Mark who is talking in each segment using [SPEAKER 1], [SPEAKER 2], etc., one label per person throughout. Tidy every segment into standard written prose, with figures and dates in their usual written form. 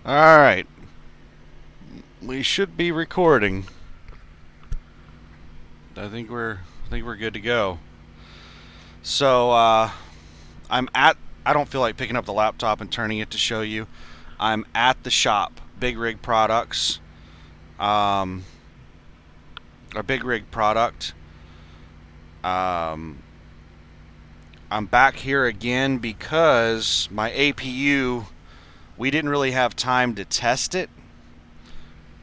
[SPEAKER 1] All right, we should be recording. I think we're good to go. So I'm at. I don't feel like picking up the laptop and turning it to show you. I'm at the shop, Big Rig Products. Um, our Big Rig product. Um, I'm back here again because my APU. We didn't really have time to test it.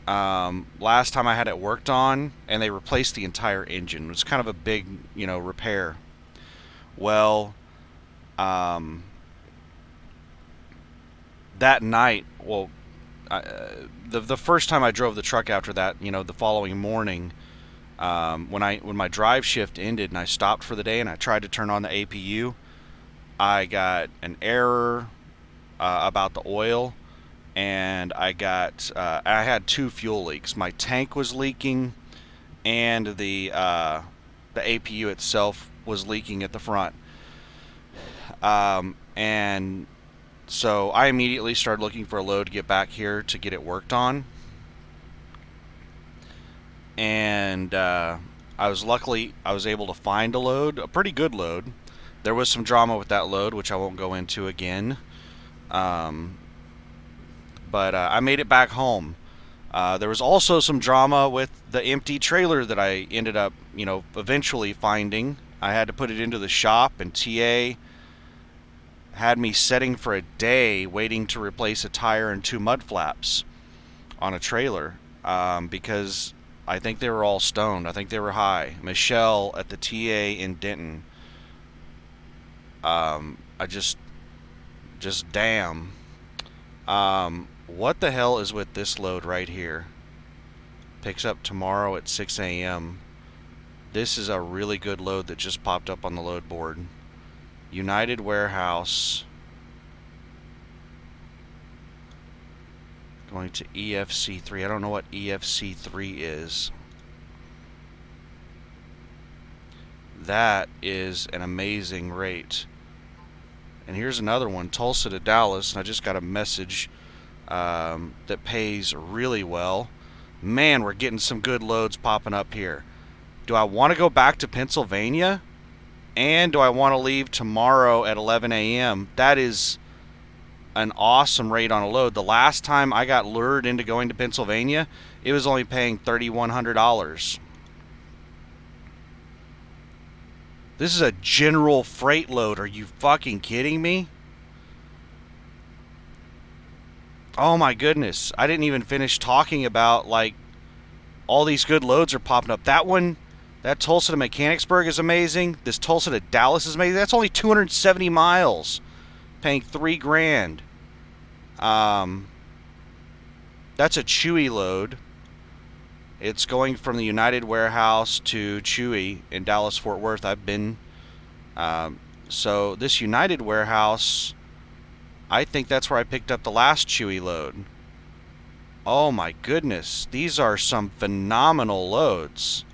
[SPEAKER 1] Last time I had it worked on, and they replaced the entire engine. It was kind of a big, repair. Well, um, that night, the first time I drove the truck after that, the following morning, when my drive shift ended and I stopped for the day and I tried to turn on the APU, I got an error about the oil, and I had two fuel leaks. My tank was leaking, and the APU itself was leaking at the front. And so I immediately started looking for a load to get back here to get it worked on. And I was able to find a load, a pretty good load. There was some drama with that load, which I won't go into again. Um, but I made it back home. There was also some drama with the empty trailer that I ended up, eventually finding. I had to put it into the shop, and TA had me setting for a day waiting to replace a tire and two mud flaps on a trailer because I think they were all stoned. I think they were high. Michelle at the TA in Denton. I just damn. What the hell is with this load right here? Picks up tomorrow at 6 a.m. This is a really good load that just popped up on the load board. United Warehouse. Going to EFC3. I don't know what EFC3 is. That is an amazing rate. And here's another one, Tulsa to Dallas. And I just got a message that pays really well. Man, we're getting some good loads popping up here. Do I want to go back to Pennsylvania? And do I want to leave tomorrow at 11 a.m.? That is an awesome rate on a load. The last time I got lured into going to Pennsylvania, it was only paying $3,100. This is a general freight load. Are you fucking kidding me? Oh my goodness. I didn't even finish talking about like all these good loads are popping up. That one, that Tulsa to Mechanicsburg is amazing. This Tulsa to Dallas is amazing. That's only 270 miles, paying $3,000. That's a Chewy load. It's going from the United Warehouse to Chewy in Dallas Fort Worth. I've been. So this United Warehouse, I think that's where I picked up the last Chewy load. Oh my goodness, these are some phenomenal loads.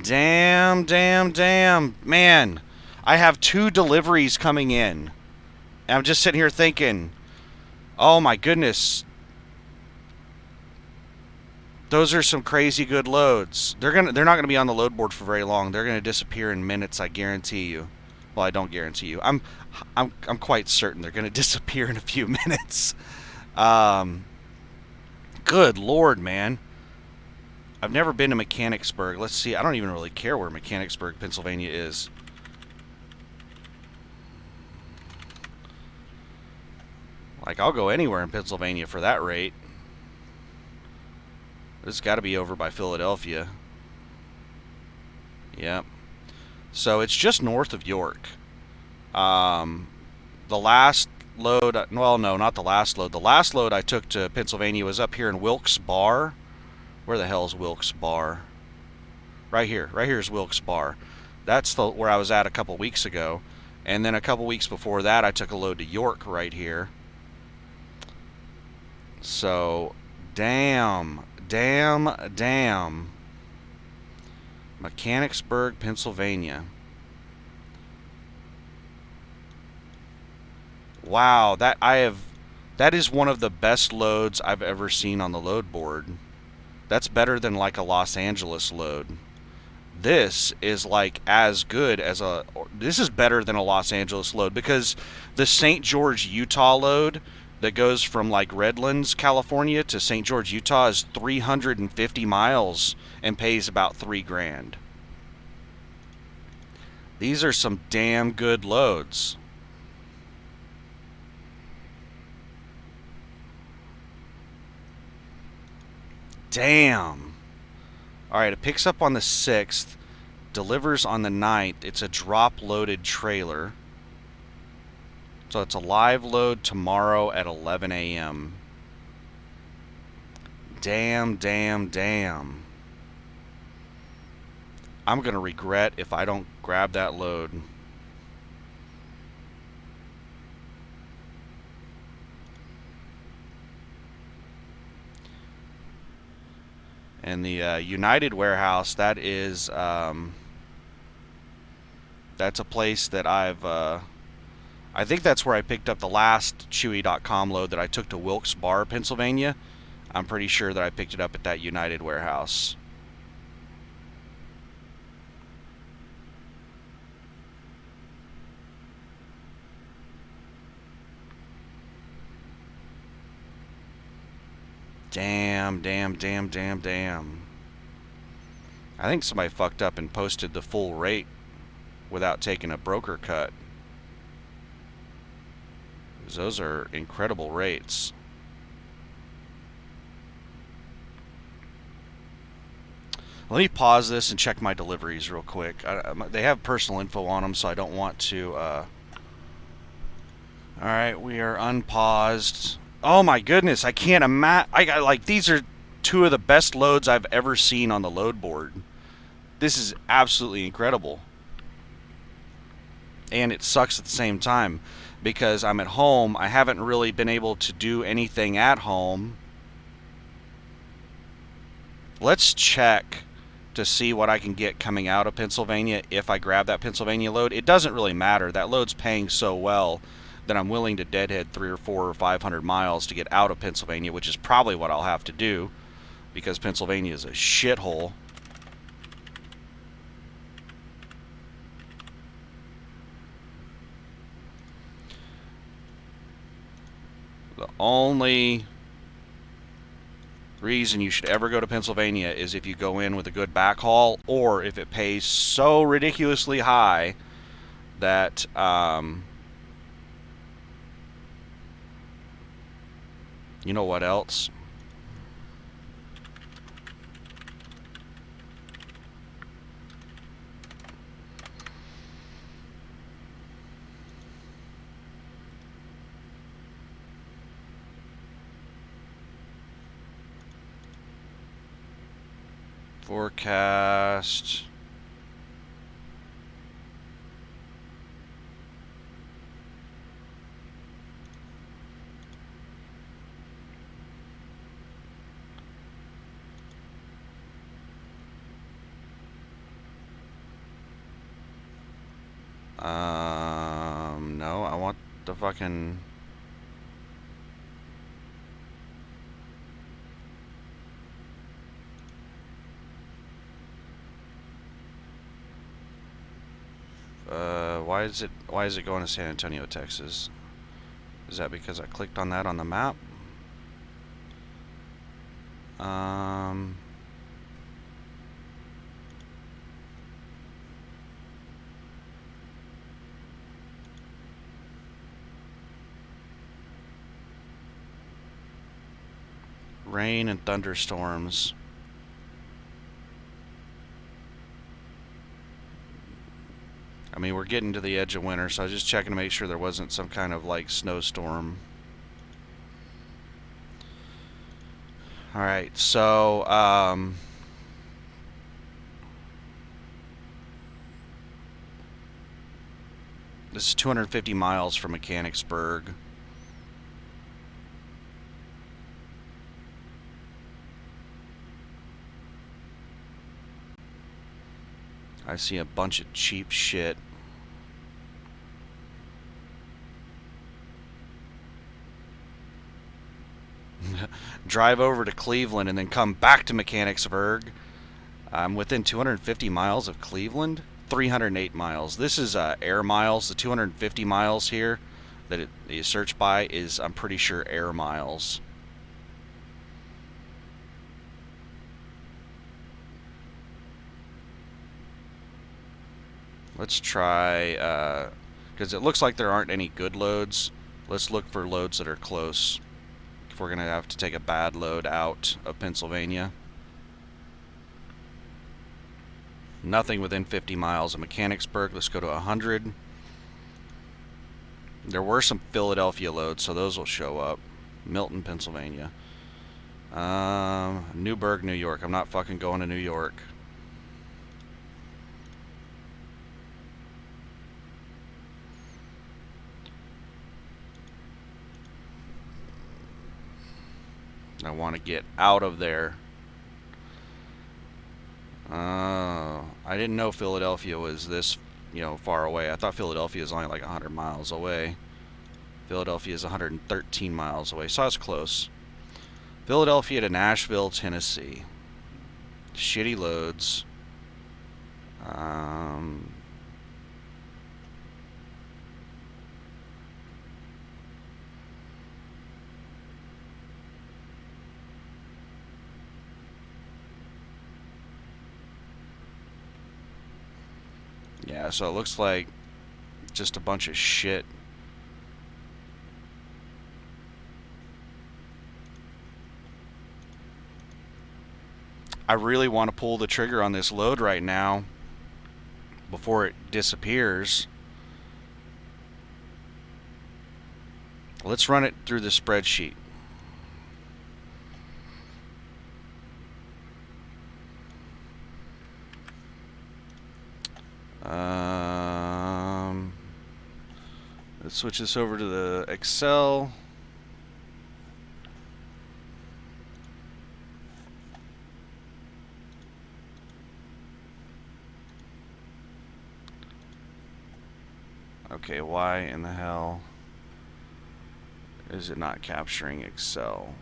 [SPEAKER 1] Damn, damn, damn. Man, I have two deliveries coming in. And I'm just sitting here thinking, oh my goodness, those are some crazy good loads. They're not gonna be on the load board for very long. They're gonna disappear in minutes, I guarantee you. Well, I don't guarantee you. I'm quite certain they're gonna disappear in a few minutes. Um, Good lord, man. I've never been to Mechanicsburg. Let's see. I don't even really care where Mechanicsburg, Pennsylvania is. Like, I'll go anywhere in Pennsylvania for that rate. This has got to be over by Philadelphia. Yep. So it's just north of York. Um, the last load, well, no, not the last load. The last load I took to Pennsylvania was up here in Wilkes Barre. Where the hell is Wilkes Barre? Right here. Right here is Wilkes Barre. That's where I was at a couple weeks ago. And then a couple weeks before that, I took a load to York right here. So, damn, damn, damn. Mechanicsburg, Pennsylvania. Wow, that is one of the best loads I've ever seen on the load board. That's better than like a Los Angeles load. This is like as good as a this is better than a Los Angeles load because the St. George, Utah load that goes from like Redlands, California to St. George, Utah is 350 miles and pays about 3 grand. These are some damn good loads. Damn. All right, it picks up on the 6th, delivers on the 9th. It's a drop loaded trailer. So it's a live load tomorrow at 11 a.m. Damn, damn, damn. I'm going to regret if I don't grab that load. And the United warehouse, that's a place that I think that's where I picked up the last Chewy.com load that I took to Wilkes Barre, Pennsylvania. I'm pretty sure that I picked it up at that United warehouse. Damn, damn, damn, damn, damn. I think somebody fucked up and posted the full rate without taking a broker cut. Those are incredible rates. Let me pause this and check my deliveries real quick. They have personal info on them, so I don't want to. Alright, we are unpaused. Oh my goodness, I can't imagine. I got like these are two of the best loads I've ever seen on the load board. This is absolutely incredible. And it sucks at the same time because I'm at home. I haven't really been able to do anything at home. Let's check to see what I can get coming out of Pennsylvania if I grab that Pennsylvania load. It doesn't really matter. That load's paying so well that I'm willing to deadhead 3 or 4 or 500 miles to get out of Pennsylvania, which is probably what I'll have to do because Pennsylvania is a shithole. The only reason you should ever go to Pennsylvania is if you go in with a good backhaul or if it pays so ridiculously high that you know what else? Forecast. No, I want the fucking. Why is it going to San Antonio, Texas? Is that because I clicked on that on the map? Rain and thunderstorms. I mean, we're getting to the edge of winter, so I was just checking to make sure there wasn't some kind of like snowstorm. Alright, so this is 250 miles from Mechanicsburg. I see a bunch of cheap shit. drive over to Cleveland, and then come back to Mechanicsburg. I'm within 250 miles of Cleveland. 308 miles. This is air miles. The 250 miles here that you search by is, I'm pretty sure, air miles. Let's try, because it looks like there aren't any good loads. Let's look for loads that are close. If we're going to have to take a bad load out of Pennsylvania. Nothing within 50 miles of Mechanicsburg. Let's go to 100. There were some Philadelphia loads, so those will show up. Milton, Pennsylvania. Newburgh, New York. I'm not fucking going to New York. I want to get out of there. I didn't know Philadelphia was this, far away. I thought Philadelphia is only like 100 miles away. Philadelphia is 113 miles away, so I was close. Philadelphia to Nashville, Tennessee. Shitty loads. Yeah, so it looks like just a bunch of shit. I really want to pull the trigger on this load right now before it disappears. Let's run it through the spreadsheet. Let's switch this over to the Excel. Okay, why in the hell is it not capturing Excel?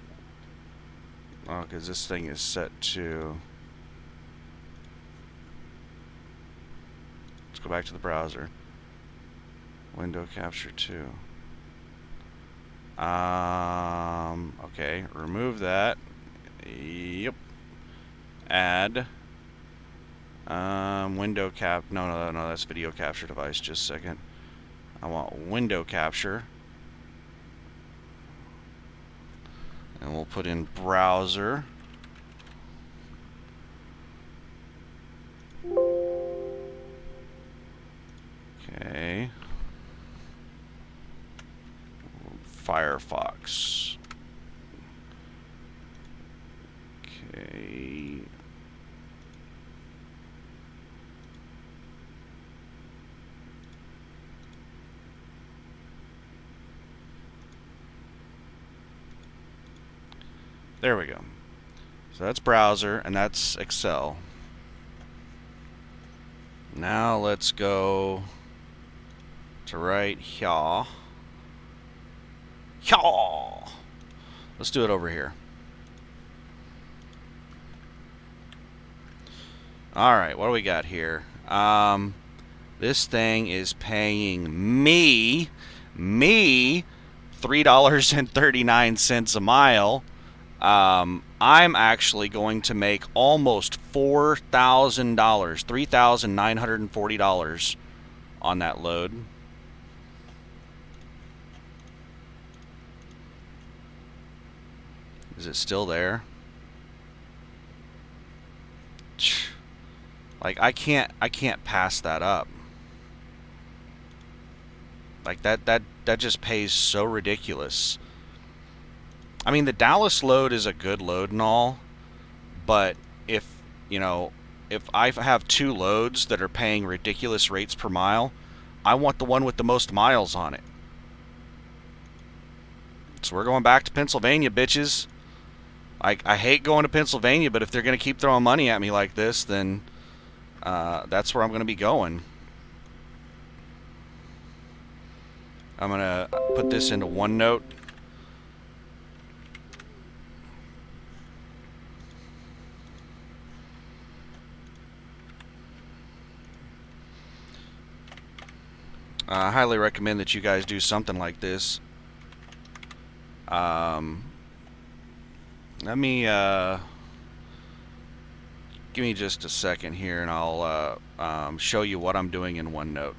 [SPEAKER 1] Oh, because this thing is set to... Let's go back to the browser. Window capture 2. Okay, remove that. Yep. Add. Window cap. No, that's video capture device. Just a second. I want window capture. And we'll put in browser. Okay. Firefox. Okay. There we go. So that's browser and that's Excel. Now let's go to right here. Let's do it over here. Alright, what do we got here? This thing is paying me $3.39 a mile. I'm actually going to make almost $4,000, $3,940 on that load. Is it still there? Like I can't pass that up. Like that just pays so ridiculous. I mean, the Dallas load is a good load and all, but if I have two loads that are paying ridiculous rates per mile, I want the one with the most miles on it. So we're going back to Pennsylvania, bitches. I hate going to Pennsylvania, but if they're going to keep throwing money at me like this, then that's where I'm going to be going. I'm going to put this into OneNote. I highly recommend that you guys do something like this. Let me give me just a second here, and I'll show you what I'm doing in OneNote.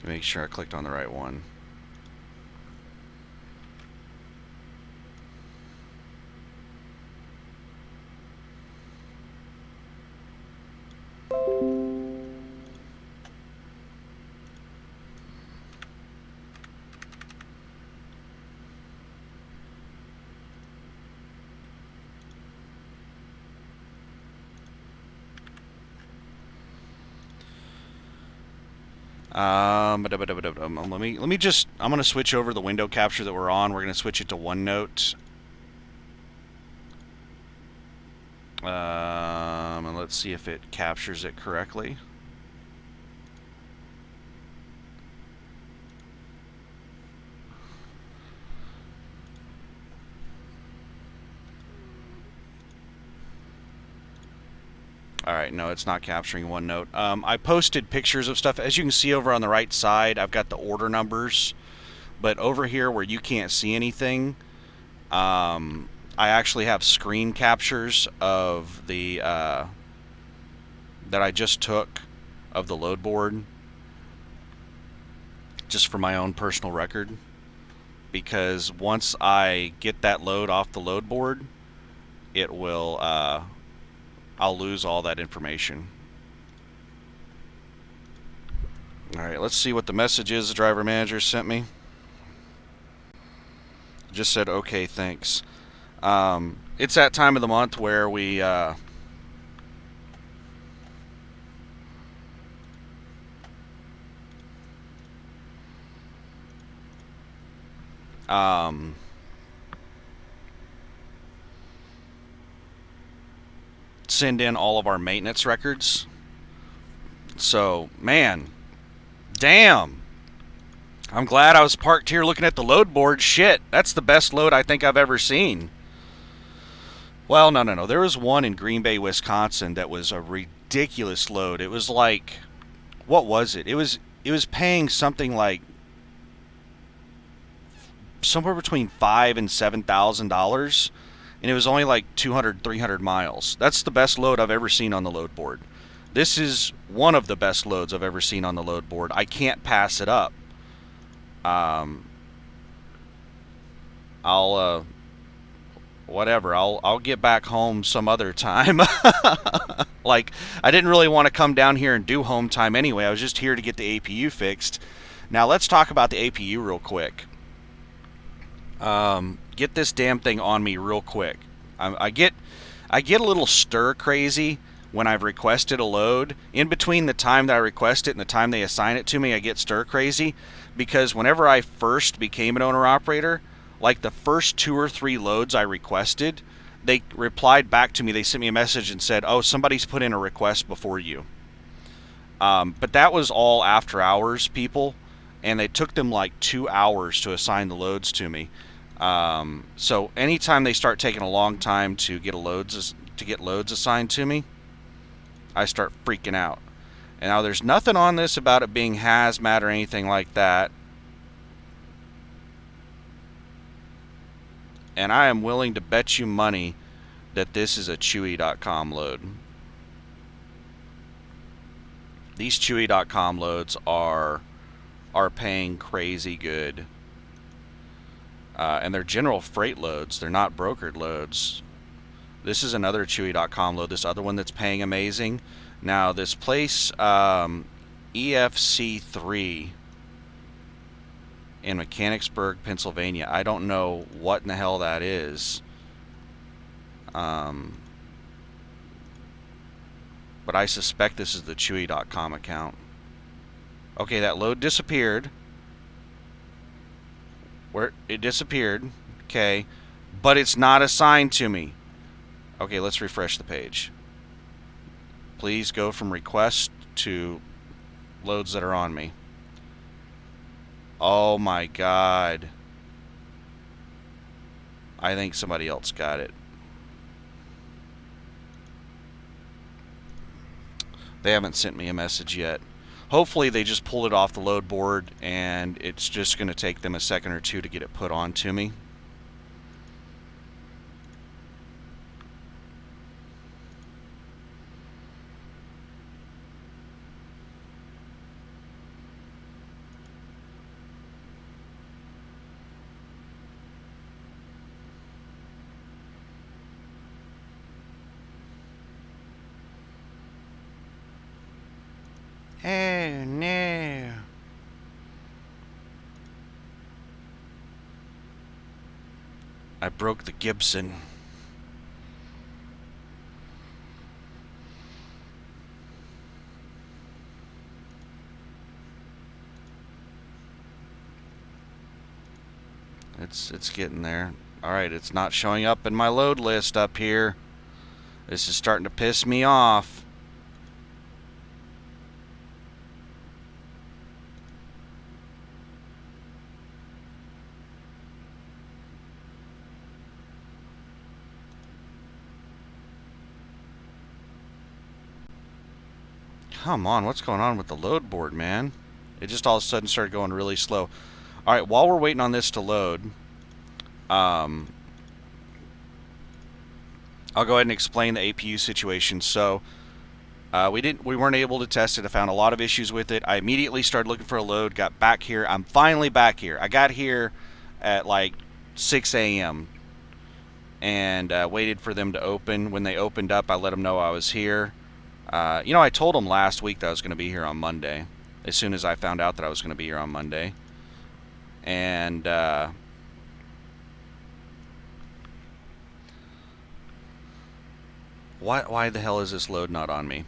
[SPEAKER 1] Make sure I clicked on the right one. Let me just, I'm going to switch over the window capture that we're on. We're going to switch it to OneNote. And let's see if it captures it correctly. Alright, no, it's not capturing OneNote. I posted pictures of stuff. As you can see over on the right side, I've got the order numbers. But over here where you can't see anything, I actually have screen captures of the that I just took of the load board, just for my own personal record. Because once I get that load off the load board, it will I'll lose all that information. Alright, let's see what the message is the driver manager sent me. Just said, okay, thanks. It's that time of the month where we send in all of our maintenance records. So, man, damn. I'm glad I was parked here looking at the load board. Shit, that's the best load I think I've ever seen. Well, no. There was one in Green Bay, Wisconsin that was a ridiculous load. It was like, what was it? It was paying something like somewhere between $5,000 and $7,000, and it was only like 200, 300 miles. That's the best load I've ever seen on the load board. This is one of the best loads I've ever seen on the load board. I can't pass it up. Whatever. I'll get back home some other time. Like, I didn't really want to come down here and do home time anyway. I was just here to get the APU fixed. Now let's talk about the APU real quick. Get this damn thing on me real quick. I get a little stir crazy when I've requested a load. In between the time that I request it and the time they assign it to me, I get stir crazy, because whenever I first became an owner-operator, like the first 2 or 3 loads I requested, they replied back to me. They sent me a message and said, oh, somebody's put in a request before you. But that was all after hours, people, and they took them like 2 hours to assign the loads to me. So anytime they start taking a long time to get loads assigned to me, I start freaking out. And now there's nothing on this about it being hazmat or anything like that. And I am willing to bet you money that this is a Chewy.com load. These Chewy.com loads are paying crazy good. And they're general freight loads. They're not brokered loads. This is another Chewy.com load. This other one that's paying amazing. Now, this place, EFC3 in Mechanicsburg, Pennsylvania. I don't know what in the hell that is. But I suspect this is the Chewy.com account. Okay, that load disappeared. Where it disappeared. Okay. But it's not assigned to me. Okay, let's refresh the page. Please go from request to loads that are on me. Oh my God. I think somebody else got it. They haven't sent me a message yet. Hopefully they just pulled it off the load board and it's just going to take them a second or two to get it put on to me. Oh no. I broke the Gibson. It's getting there. Alright, it's not showing up in my load list up here. This is starting to piss me off. Come on, what's going on with the load board, man? It just all of a sudden started going really slow. Alright, while we're waiting on this to load, I'll go ahead and explain the APU situation. So we weren't able to test it. I found a lot of issues with it. I immediately started looking for a load, got back here. I'm finally back here. I got here at like 6 a.m. and waited for them to open. When they opened up, I let them know I was here. I told them last week that I was going to be here on Monday, as soon as I found out that I was going to be here on Monday. And why the hell is this load not on me?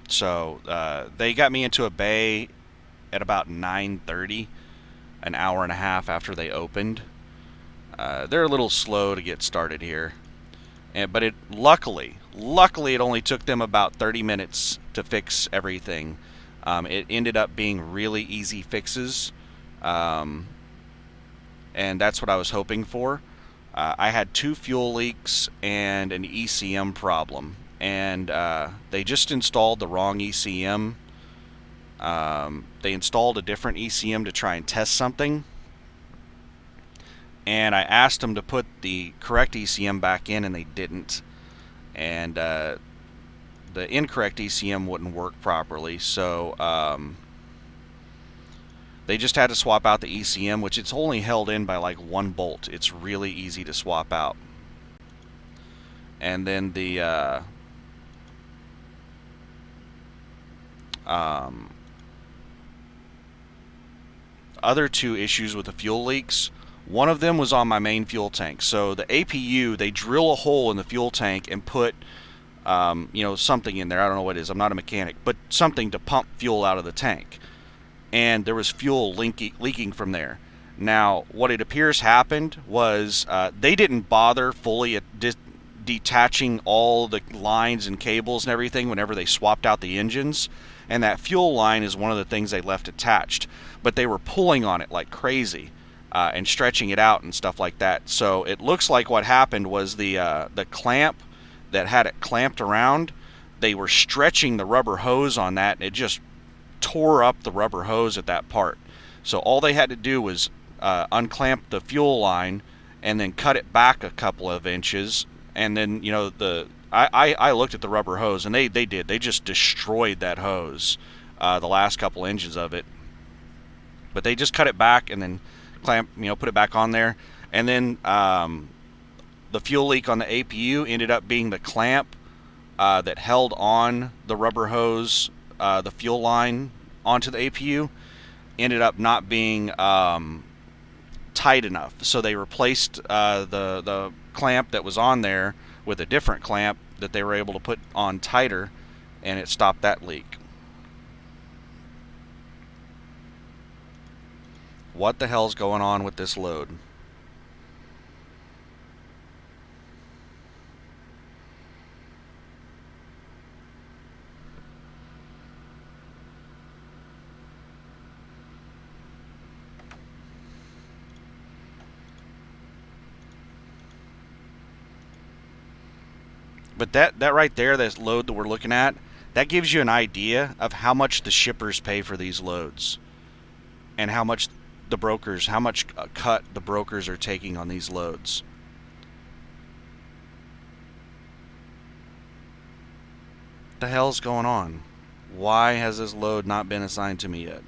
[SPEAKER 1] So they got me into a bay at about 9:30, an hour and a half after they opened. They're a little slow to get started here, but luckily it only took them about 30 minutes to fix everything. It ended up being really easy fixes, and that's what I was hoping for. I had 2 fuel leaks and an ECM problem, and they just installed the wrong ECM. They installed a different ECM to try and test something, and I asked them to put the correct ECM back in, and they didn't. And the incorrect ECM wouldn't work properly, so they just had to swap out the ECM, which it's only held in by like 1 bolt. It's really easy to swap out. And then the other 2 issues with the fuel leaks, one of them was on my main fuel tank. So the APU, they drill a hole in the fuel tank and put something in there. I don't know what it is. I'm not a mechanic, but something to pump fuel out of the tank. And there was fuel leaking from there. Now, what it appears happened was they didn't bother fully detaching all the lines and cables and everything whenever they swapped out the engines. And that fuel line is one of the things they left attached. But they were pulling on it like crazy and stretching it out and stuff like that. So it looks like what happened was the clamp that had it clamped around, they were stretching the rubber hose on that, and it just tore up the rubber hose at that part. So all they had to do was unclamp the fuel line and then cut it back a couple of inches, and then I looked at the rubber hose, and they did. They just destroyed that hose, the last couple inches of it. But they just cut it back and then put it back on there. And then the fuel leak on the APU ended up being the clamp that held on the rubber hose, the fuel line onto the APU, ended up not being tight enough. So they replaced the clamp that was on there with a different clamp that they were able to put on tighter, and it stopped that leak. What the hell's going on with this load? But that right there, that load that we're looking at, that gives you an idea of how much the shippers pay for these loads, and how much how much cut the brokers are taking on these loads. What the hell's going on? Why has this load not been assigned to me yet?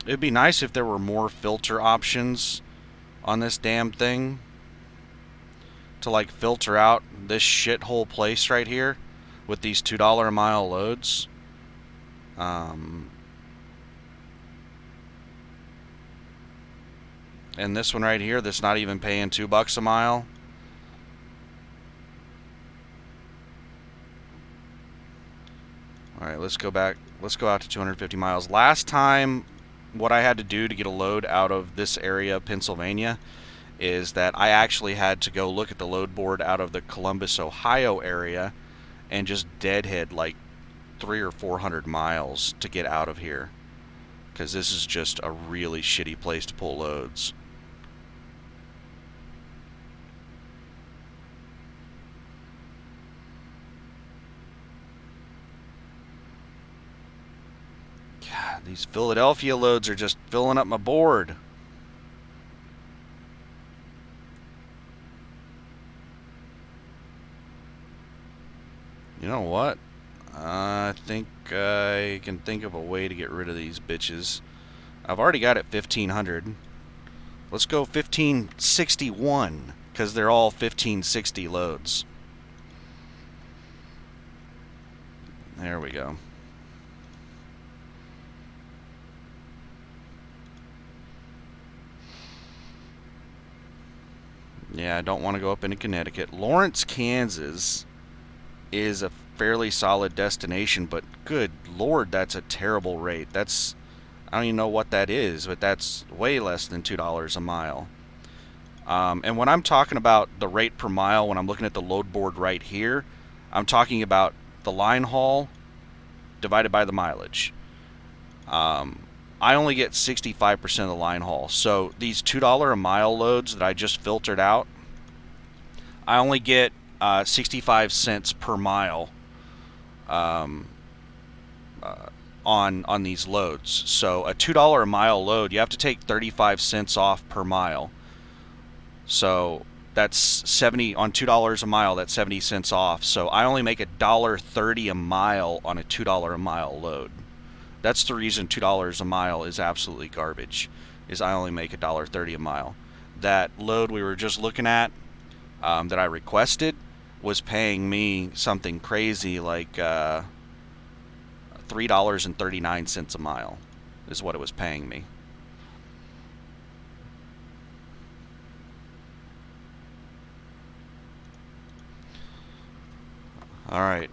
[SPEAKER 1] It'd be nice if there were more filter options on this damn thing to like filter out this shithole place right here with these $2 a mile loads. And this one right here that's not even paying $2 a mile. All right, let's go back. Let's go out to 250 miles. Last time, what I had to do to get a load out of this area of Pennsylvania is that I actually had to go look at the load board out of the Columbus, Ohio area and just deadhead like 300 or 400 miles to get out of here, because this is just a really shitty place to pull loads. God, these Philadelphia loads are just filling up my board. You know what? I think I can think of a way to get rid of these bitches. I've already got it 1500. Let's go 1561, because they're all 1560 loads. There we go. Yeah, I don't want to go up into Connecticut. Lawrence, Kansas is a fairly solid destination, but good lord, that's a terrible rate. I don't even know what that is, but that's way less than $2 a mile. And when I'm talking about the rate per mile, when I'm looking at the load board right here, I'm talking about the line haul divided by the mileage. I only get 65% of the line haul. So these $2 a mile loads that I just filtered out, I only get 65 cents per mile um, on these loads. So a $2 a mile load, you have to take 35 cents off per mile. So that's 70 on $2 a mile. That's 70 cents off. So I only make $1.30 a mile on a $2 a mile load. That's the reason $2 a mile is absolutely garbage. Is I only make $1.30 a mile. That load we were just looking at, that I requested, was paying me something crazy like $3.39 a mile is what it was paying me. All right.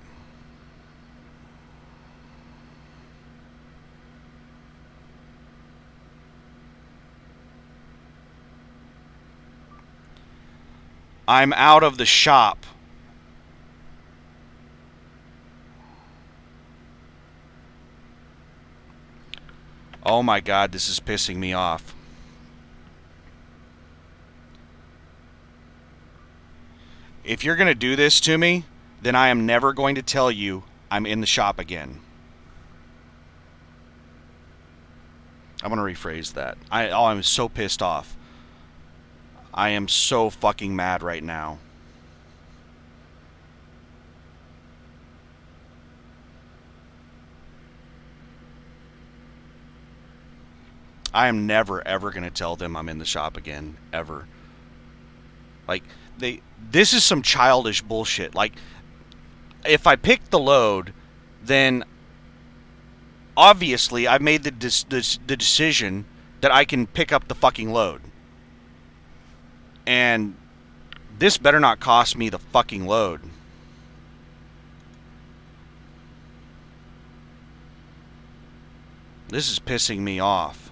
[SPEAKER 1] I'm out of the shop. Oh my god, this is pissing me off. If you're going to do this to me, then I am never going to tell you I'm in the shop again. I'm going to rephrase that. I'm so pissed off. I am so fucking mad right now. I am never ever going to tell them I'm in the shop again, ever. Like, this is some childish bullshit. Like, if I pick the load, then obviously I've made the decision that I can pick up the fucking load. And this better not cost me the fucking load. This is pissing me off.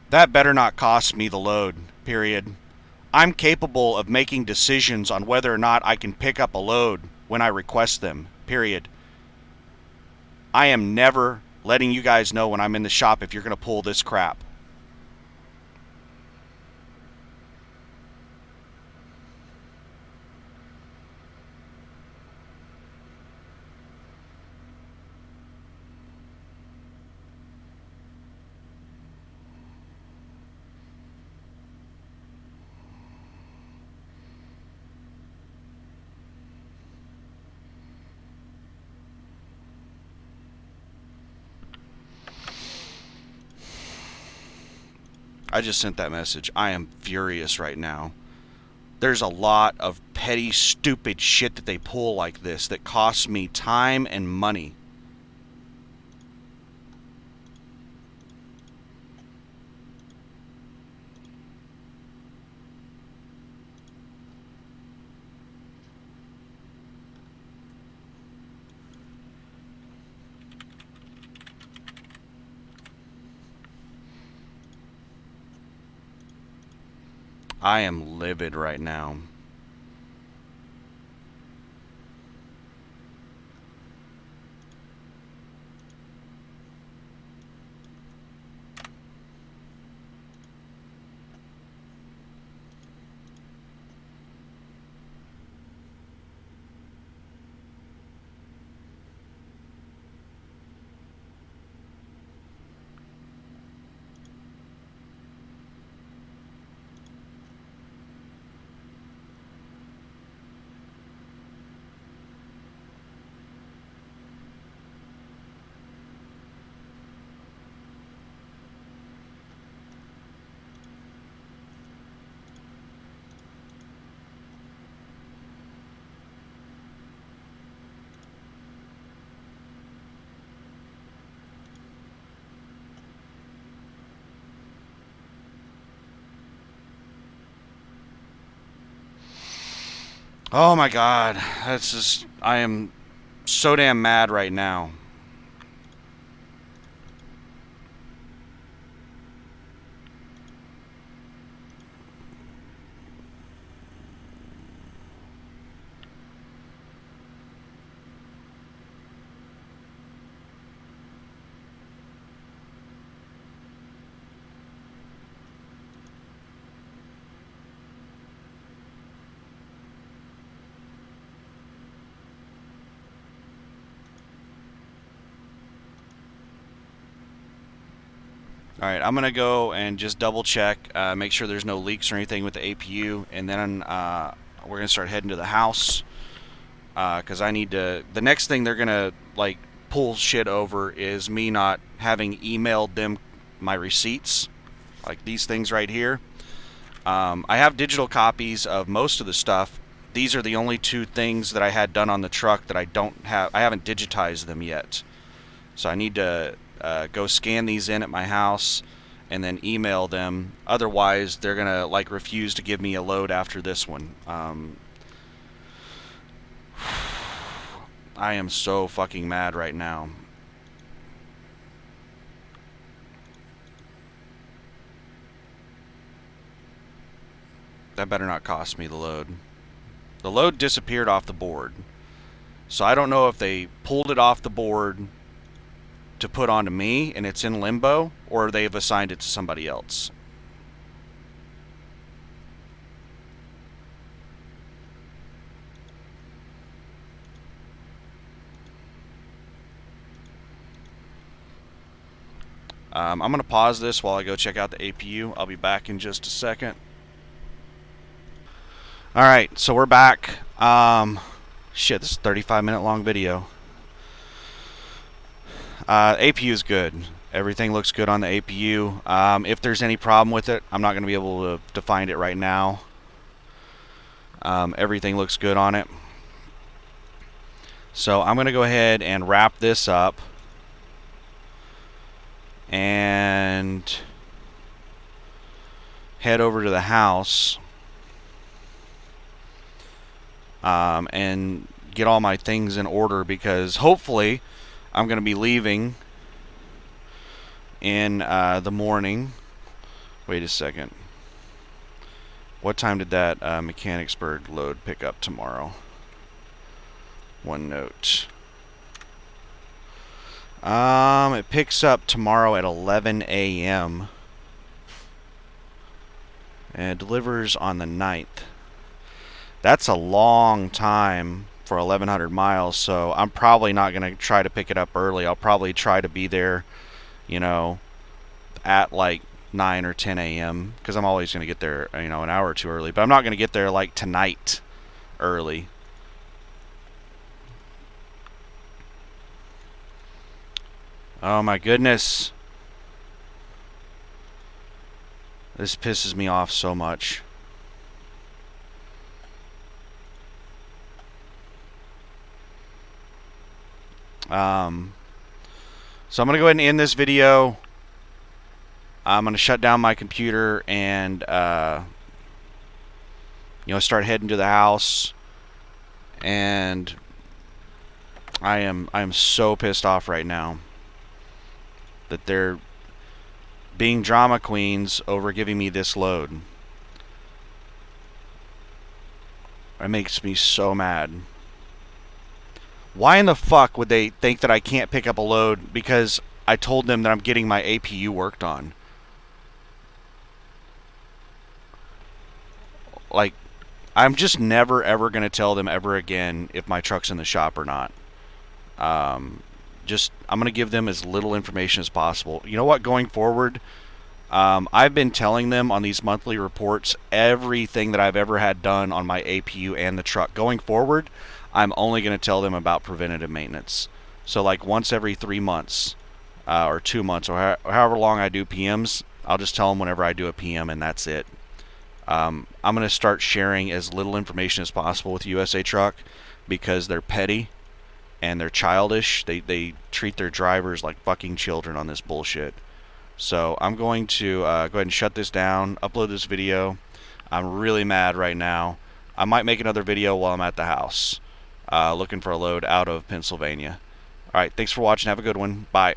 [SPEAKER 1] That better not cost me the load, period. I'm capable of making decisions on whether or not I can pick up a load when I request them, period. I am never letting you guys know when I'm in the shop if you're going to pull this crap. I just sent that message. I am furious right now. There's a lot of petty, stupid shit that they pull like this that costs me time and money. I am livid right now. Oh my god. That's just. I am so damn mad right now. All right, I'm gonna go and just double check, make sure there's no leaks or anything with the APU, and then we're gonna start heading to the house because I need to. The next thing they're gonna like pull shit over is me not having emailed them my receipts, like these things right here. I have digital copies of most of the stuff. These are the only two things that I had done on the truck that I don't have. I haven't digitized them yet. So I need to go scan these in at my house and then email them. Otherwise, they're gonna like refuse to give me a load after this one. I am so fucking mad right now. That better not cost me the load. The load disappeared off the board. So I don't know if they pulled it off the board to put onto me and it's in limbo, or they've assigned it to somebody else. I'm going to pause this while I go check out the APU. I'll be back in just a second. Alright, so we're back. Shit, this is a 35-minute long video. APU is good. Everything looks good on the APU. If there's any problem with it, I'm not going to be able to find it right now. Everything looks good on it. So I'm going to go ahead and wrap this up and head over to the house and get all my things in order, because hopefully I'm going to be leaving in the morning. Wait a second. What time did that Mechanicsburg load pick up tomorrow? One note. It picks up tomorrow at 11 a.m. and delivers on the 9th. That's a long time for 1,100 miles, so I'm probably not going to try to pick it up early. I'll probably try to be there, you know, at like 9 or 10 a.m. because I'm always going to get there, you know, an hour or two early. But I'm not going to get there like tonight early. Oh my goodness. This pisses me off so much. So I'm going to go ahead and end this video. I'm going to shut down my computer and, start heading to the house. And I am so pissed off right now that they're being drama queens over giving me this load. It makes me so mad. Why in the fuck would they think that I can't pick up a load because I told them that I'm getting my APU worked on? Like, I'm just never ever going to tell them ever again if my truck's in the shop or not. I'm going to give them as little information as possible. You know what? Going forward, I've been telling them on these monthly reports everything that I've ever had done on my APU and the truck. Going forward, I'm only going to tell them about preventative maintenance. So like once every 3 months or 2 months or however long I do PMs, I'll just tell them whenever I do a PM and that's it. I'm going to start sharing as little information as possible with USA Truck because they're petty and they're childish. They treat their drivers like fucking children on this bullshit. So I'm going to go ahead and shut this down, upload this video. I'm really mad right now. I might make another video while I'm at the house looking for a load out of Pennsylvania. Alright, thanks for watching. Have a good one. Bye.